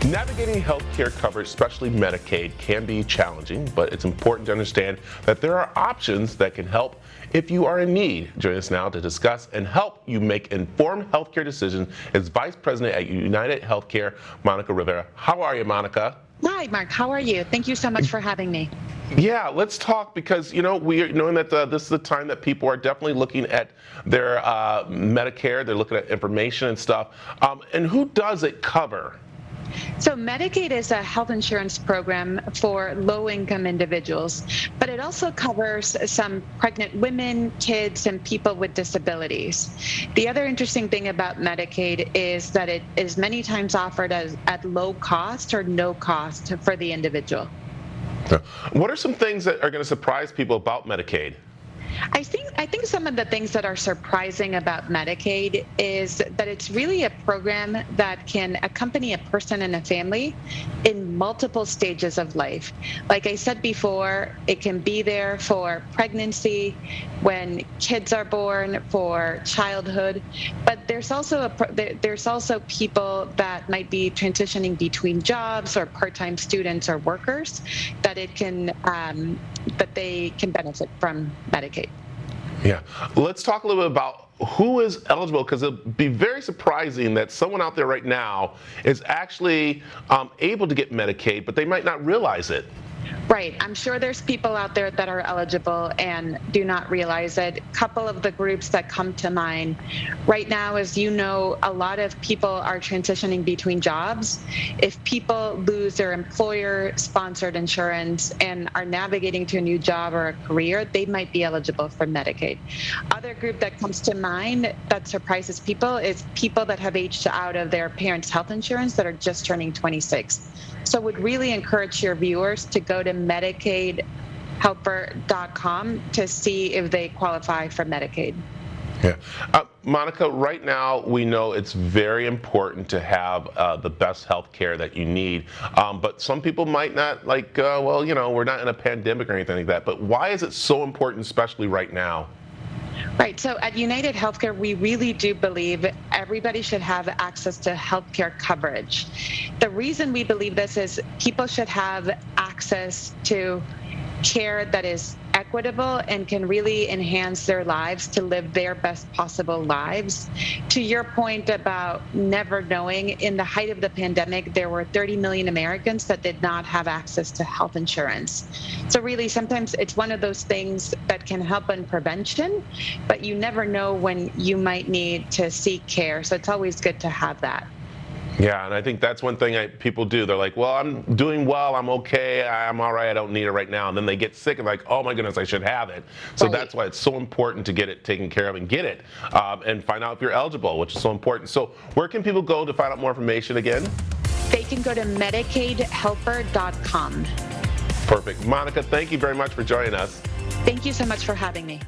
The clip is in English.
Navigating healthcare coverage, especially Medicaid, can be challenging, but it's important to understand that there are options that can help if you are in need. Join us now to discuss and help you make informed healthcare decisions is Vice President at United Healthcare, Monica Rivera. How are you, Monica? Hi, Mark. How are you? Thank you so much for having me. Yeah, let's talk because, we are knowing that this is the time that people are definitely looking at their Medicare, they're looking at information and stuff. And who does it cover? So Medicaid is a health insurance program for low-income individuals, but it also covers some pregnant women, kids, and people with disabilities. The other interesting thing about Medicaid is that it is many times offered at low cost or no cost for the individual. What are some things that are going to surprise people about Medicaid? I think some of the things that are surprising about Medicaid is that it's really a program that can accompany a person and a family in multiple stages of life. Like I said before, it can be there for pregnancy, when kids are born, for childhood, but there's also people that might be transitioning between jobs or part-time students or workers that they can benefit from Medicaid. Yeah. Let's talk a little bit about who is eligible, because it'll be very surprising that someone out there right now is actually able to get Medicaid, but they might not realize it. Right. I'm sure there's people out there that are eligible and do not realize it. A couple of the groups that come to mind right now, as you know, a lot of people are transitioning between jobs. If people lose their employer-sponsored insurance and are navigating to a new job or a career, they might be eligible for Medicaid. Other group that comes to mind that surprises people is people that have aged out of their parents' health insurance that are just turning 26. So would really encourage your viewers to go to MedicaidHelper.com to see if they qualify for Medicaid. Yeah. Monica, right now we know it's very important to have the best health care that you need, but some people might not we're not in a pandemic or anything like that, but why is it so important, especially right now? Right. So at United Healthcare, we really do believe everybody should have access to healthcare coverage. The reason we believe this is people should have access to care that is equitable and can really enhance their lives to live their best possible lives. To your point about never knowing, in the height of the pandemic, there were 30 million Americans that did not have access to health insurance. So really, sometimes it's one of those things that can help in prevention, but you never know when you might need to seek care. So it's always good to have that. Yeah, and I think that's one thing people do. They're like, well, I'm doing well, I'm okay, I'm all right, I don't need it right now. And then they get sick and like, oh my goodness, I should have it. So Right. That's why it's so important to get it taken care of and get it and find out if you're eligible, which is so important. So where can people go to find out more information again? They can go to MedicaidHelper.com. Perfect. Monica, thank you very much for joining us. Thank you so much for having me.